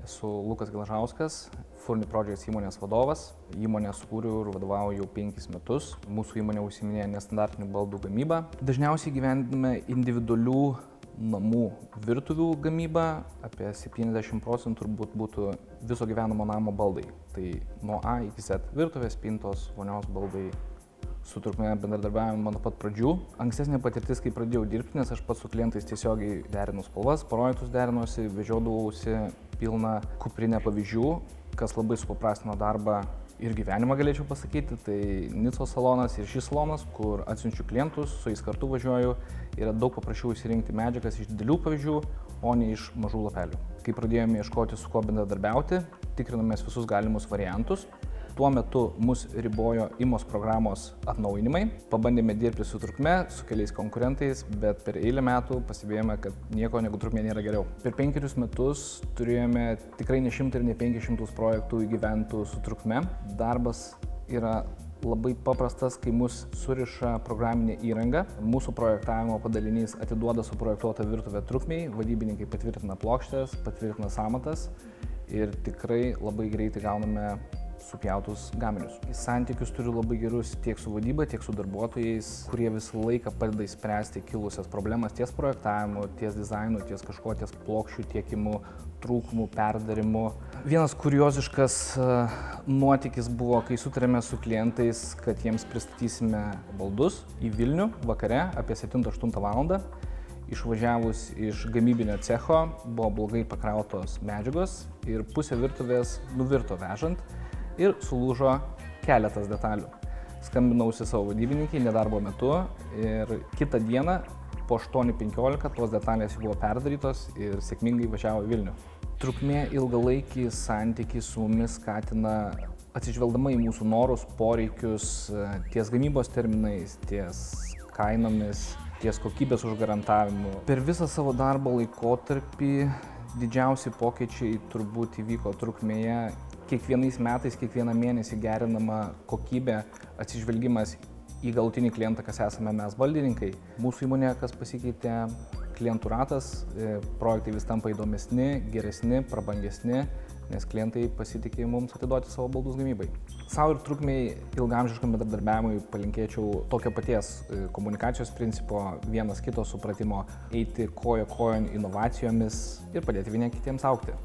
Esu Lukas Gelažauskas, Furni Projects įmonės vadovas. Įmonę sukūriau ir vadovauju jau 5 metus. Mūsų įmonė užsiiminėja nestandartinių baldų gamybą. Dažniausiai gyvendiname individualių namų virtuvių gamybą. Apie 70% turbūt būtų viso gyvenamo namo baldai. Tai nuo A iki Z virtuvės, spintos, vonios baldai. Su Trukmė bendradarbiavome nuo pat pradžių. Ankstesnė patirtis, kai pradėjau dirbti, nes aš pats su klientais tiesiogiai derinu spalvas, projektus derinuosi, vežiodavausi pilną kuprinę pavyzdžių, kas labai supaprastino darbą ir gyvenimą, galėčiau pasakyti. Tai Nicos salonas ir šis salonas, kur atsiunčiu klientus, su jais kartu važiuoju, yra daug paprasčiau įsirinkti medžiagas iš didelių pavyzdžių, o ne iš mažų lapelių. Kai pradėjome ieškoti, su kuo bendradarbiauti, tikrinomės visus galimus variantus. Tuo metu mus ribojo IMOS programos atnaujinimai. Pabandėme dirbti su Trukme, su keliais konkurentais, bet per eilę metų pastebėjome, kad nieko negu Trukmė nėra geriau. Per 5 metus turėjome tikrai ne 100 ir ne 500 projektų įgyventų su Trukme. Darbas yra labai paprastas, kai mus suriša programinė įranga. Mūsų projektavimo padalinys atiduoda suprojektuotą virtuvę Trukmei, vadybininkai patvirtina plokštės, patvirtina sąmatas ir tikrai labai greitai gauname supjautus gaminius. Santykius turiu labai gerus tiek su vadyba, tiek su darbuotojais, kurie visą laiką padeda išspręsti kilusias problemas ties projektavimu, ties dizainu, ties kažko, ties plokščių tiekimu, trūkumų, perdarimu. Vienas kurioziškas nuotykis buvo, kai sutarėme su klientais, kad jiems pristatysime baldus į Vilnių vakare apie 7-8 valandą. Išvažiavus iš gamybinio cecho buvo blogai pakrautos medžiagos ir pusė virtuvės nuvirto vežant ir sulūžo keletas detalių. Skambinausi savo vadybininkai nedarbo metu ir kitą dieną po 8:15 tos detalės buvo perdarytos ir sėkmingai važiavo į Vilnių. Trukmė ilgalaikį santykį su mumis skatina atsižvelgdama į mūsų norus, poreikius, ties gamybos terminais, ties kainomis, ties kokybės užgarantavimu. Per visą savo darbo laikotarpį didžiausi pokyčiai turbūt įvyko Trukmėje. Kiekvienais metais, kiekvieną mėnesį gerinama kokybė, atsižvelgimas į galutinį klientą, kas esame mes baldininkai. Mūsų įmonėje, kas pasikeitė, klientų ratas, projektai vis tampa įdomesni, geresni, prabangesni, nes klientai pasitikė mums atiduoti savo baldus gamybai. Sau ir Trukmei ilgaamžiškam bendradarbiavimui palinkėčiau tokio paties komunikacijos principo, vienas kito supratimo, eiti koja kojon inovacijomis ir padėti vieni kitiems augti.